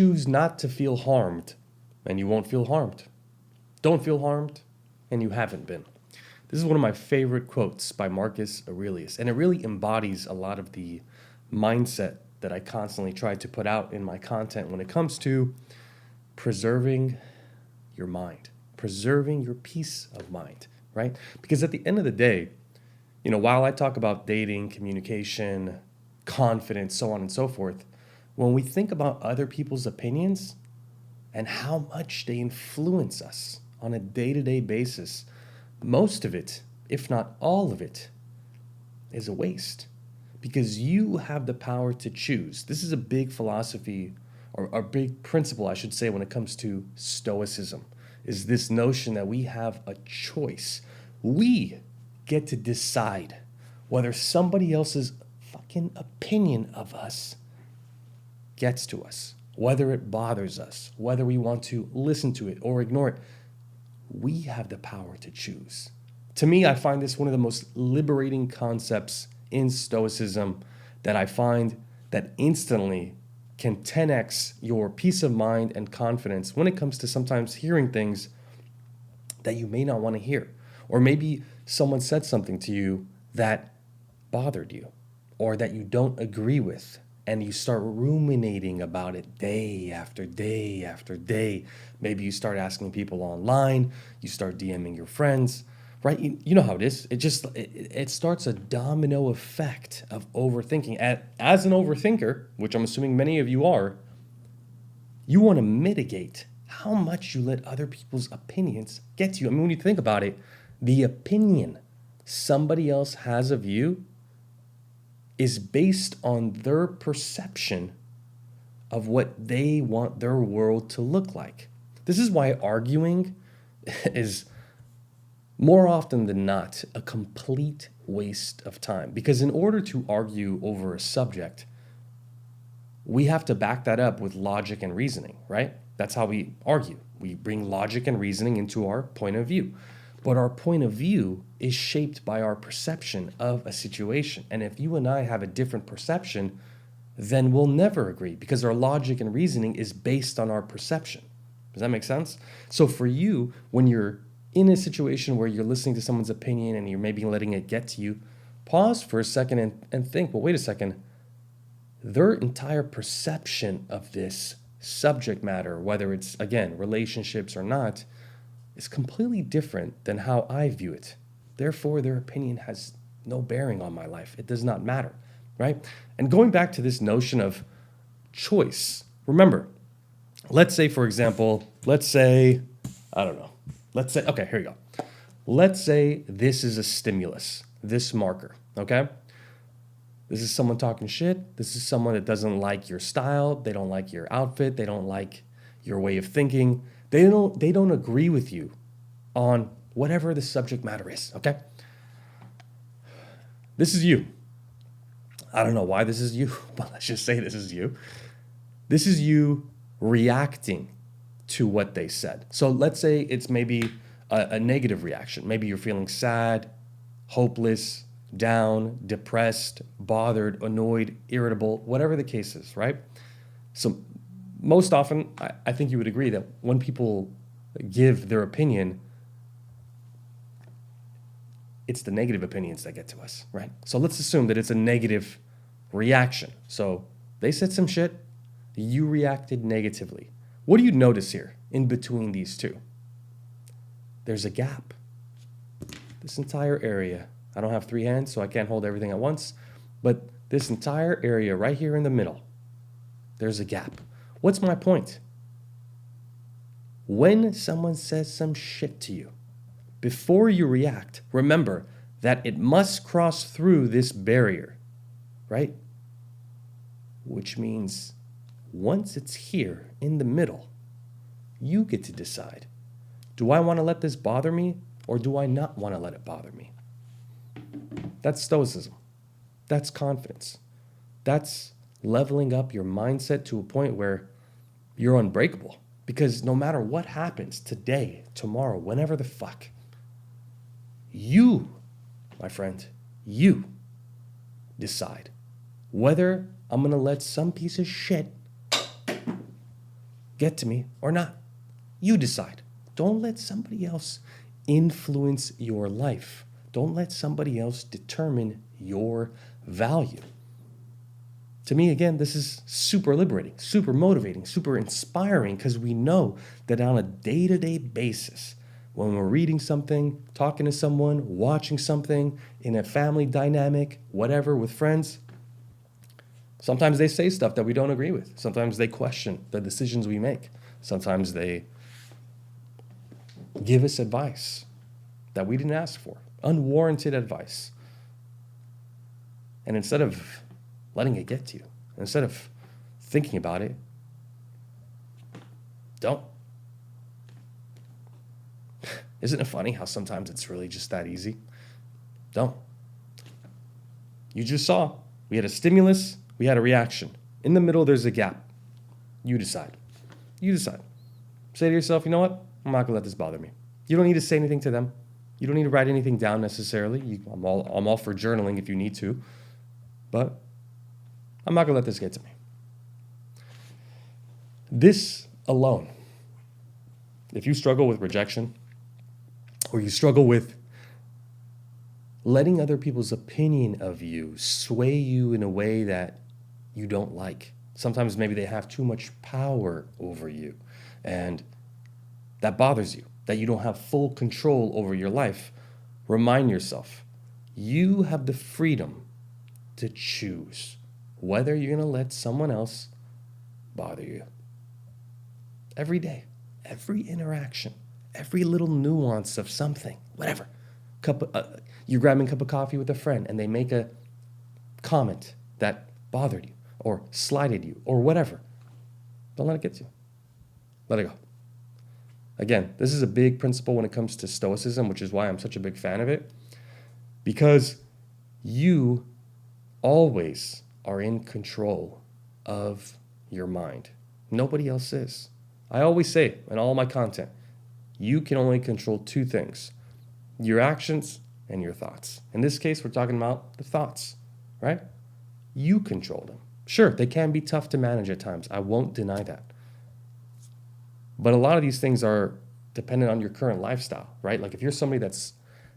Choose not to feel harmed, and you won't feel harmed. Don't feel harmed, and you haven't been. This is one of my favorite quotes by Marcus Aurelius, and it really embodies a lot of the mindset that I constantly try to put out in my content when it comes to preserving your mind, preserving your peace of mind, right? Because at the end of the day, while I talk about dating, communication, confidence, so on and so forth, when we think about other people's opinions and how much they influence us on a day-to-day basis, most of it, if not all of it, is a waste because you have the power to choose. This is a big philosophy or a big principle, I should say, when it comes to Stoicism, is this notion that we have a choice. We get to decide whether somebody else's fucking opinion of us gets to us, whether it bothers us, whether we want to listen to it or ignore it. We have the power to choose. To me, I find this one of the most liberating concepts in Stoicism that I find that instantly can 10x your peace of mind and confidence when it comes to sometimes hearing things that you may not want to hear. Or maybe someone said something to you that bothered you or that you don't agree with, and you start ruminating about it day after day after day. Maybe you start asking people online, you start DMing your friends, right? You know how it is. It starts a domino effect of overthinking. As an overthinker, which I'm assuming many of you are, you want to mitigate how much you let other people's opinions get to you. I mean, when you think about it, the opinion somebody else has of you is based on their perception of what they want their world to look like. This is why arguing is more often than not a complete waste of time. Because in order to argue over a subject, we have to back that up with logic and reasoning, right? That's how we argue. We bring logic and reasoning into our point of view. But our point of view is shaped by our perception of a situation. And if you and I have a different perception, then we'll never agree because our logic and reasoning is based on our perception. Does that make sense? So for you, when you're in a situation where you're listening to someone's opinion and you're maybe letting it get to you, pause for a second and think, well, wait a second. Their entire perception of this subject matter, whether it's, again, relationships or not, is completely different than how I view it. Therefore, their opinion has no bearing on my life. It does not matter, right? And going back to this notion of choice, remember, let's say, for example, okay, here you go. Let's say this is a stimulus, this marker, okay? This is someone talking shit. This is someone that doesn't like your style. They don't like your outfit. They don't like your way of thinking. They don't agree with you on whatever the subject matter is, okay? This is you. I don't know why this is you, but let's just say this is you. This is you reacting to what they said. So let's say it's maybe a negative reaction. Maybe you're feeling sad, hopeless, down, depressed, bothered, annoyed, irritable, whatever the case is, right? So most often, I think you would agree that when people give their opinion, it's the negative opinions that get to us, right? So let's assume that it's a negative reaction. So they said some shit, you reacted negatively. What do you notice here in between these two? There's a gap. This entire area, I don't have 3 hands, so I can't hold everything at once, but this entire area right here in the middle, there's a gap. What's my point? When someone says some shit to you, before you react, remember that it must cross through this barrier, right? Which means once it's here in the middle, you get to decide, do I want to let this bother me or do I not want to let it bother me? That's Stoicism. That's confidence. That's leveling up your mindset to a point where you're unbreakable. Because no matter what happens today, tomorrow, whenever the fuck, you, my friend, you decide whether I'm going to let some piece of shit get to me or not. You decide. Don't let somebody else influence your life. Don't let somebody else determine your value. To me, again, this is super liberating, super motivating, super inspiring, because we know that on a day-to-day basis, when we're reading something, talking to someone, watching something in a family dynamic, whatever, with friends, sometimes they say stuff that we don't agree with. Sometimes they question the decisions we make. Sometimes they give us advice that we didn't ask for, unwarranted advice. And instead of letting it get to you, instead of thinking about it, don't. Isn't it funny how sometimes it's really just that easy? Don't. You just saw, we had a stimulus, we had a reaction. In the middle, there's a gap. You decide. You decide. Say to yourself, you know what? I'm not going to let this bother me. You don't need to say anything to them. You don't need to write anything down necessarily. I'm all for journaling if you need to. But I'm not going to let this get to me. This alone, if you struggle with rejection, or you struggle with letting other people's opinion of you sway you in a way that you don't like. Sometimes maybe they have too much power over you, and that bothers you, that you don't have full control over your life. Remind yourself, you have the freedom to choose whether you're going to let someone else bother you. Every day, every interaction, every little nuance of something, whatever. You're grabbing a cup of coffee with a friend and they make a comment that bothered you or slighted you or whatever. Don't let it get to you. Let it go. Again, this is a big principle when it comes to Stoicism, which is why I'm such a big fan of it, because you always are in control of your mind. Nobody else is. I always say in all my content, you can only control two things: your actions and your thoughts. In this case, we're talking about the thoughts, right? You control them. Sure, they can be tough to manage at times. I won't deny that. But a lot of these things are dependent on your current lifestyle, right? Like if you're somebody that's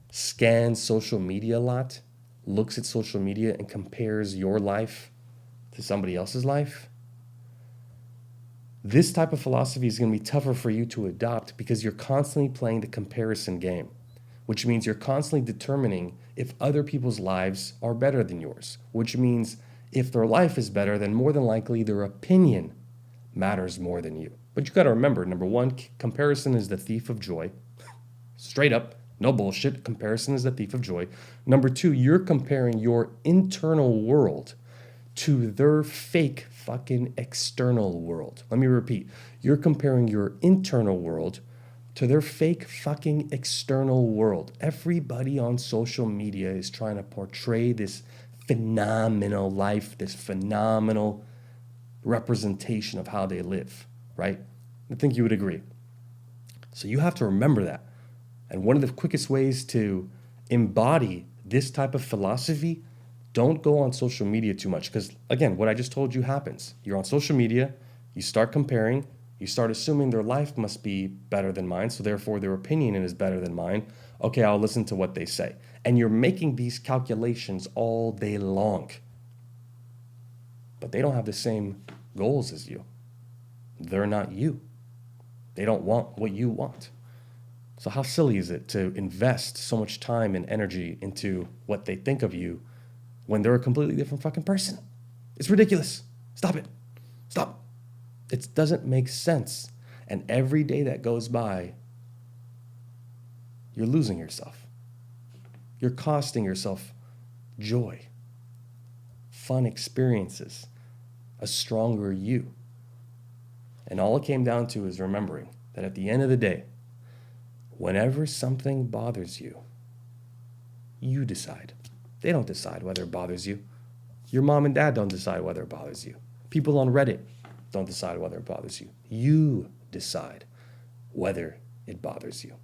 scans social media a lot, looks at social media and compares your life to somebody else's life, this type of philosophy is going to be tougher for you to adopt because you're constantly playing the comparison game, which means you're constantly determining if other people's lives are better than yours, which means if their life is better, then more than likely their opinion matters more than you. But you got to remember, number one, comparison is the thief of joy. Straight up, no bullshit. Comparison is the thief of joy. Number two, you're comparing your internal world to their fake fucking external world. Let me repeat. You're comparing your internal world to their fake fucking external world. Everybody on social media is trying to portray this phenomenal life, this phenomenal representation of how they live, right? I think you would agree. So you have to remember that. And one of the quickest ways to embody this type of philosophy, don't go on social media too much. Because again, what I just told you happens. You're on social media, you start comparing, you start assuming their life must be better than mine, so therefore their opinion is better than mine. Okay, I'll listen to what they say. And you're making these calculations all day long. But they don't have the same goals as you. They're not you. They don't want what you want. So how silly is it to invest so much time and energy into what they think of you when they're a completely different fucking person? It's ridiculous. Stop it. Stop. It doesn't make sense. And every day that goes by, you're losing yourself. You're costing yourself joy, fun experiences, a stronger you. And all it came down to is remembering that at the end of the day, whenever something bothers you, you decide. They don't decide whether it bothers you. Your mom and dad don't decide whether it bothers you. People on Reddit don't decide whether it bothers you. You decide whether it bothers you.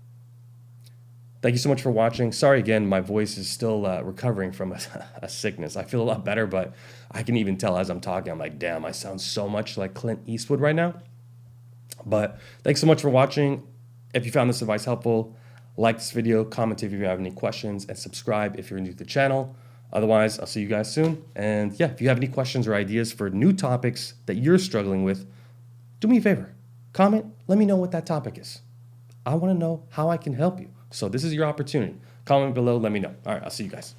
Thank you so much for watching. Sorry again, my voice is still recovering from a sickness. I feel a lot better, but I can even tell as I'm talking, I'm like, damn, I sound so much like Clint Eastwood right now. But thanks so much for watching. If you found this advice helpful, like this video, comment if you have any questions, and subscribe if you're new to the channel. Otherwise, I'll see you guys soon. And yeah, if you have any questions or ideas for new topics that you're struggling with, do me a favor. Comment, let me know what that topic is. I want to know how I can help you. So this is your opportunity. Comment below, let me know. All right, I'll see you guys.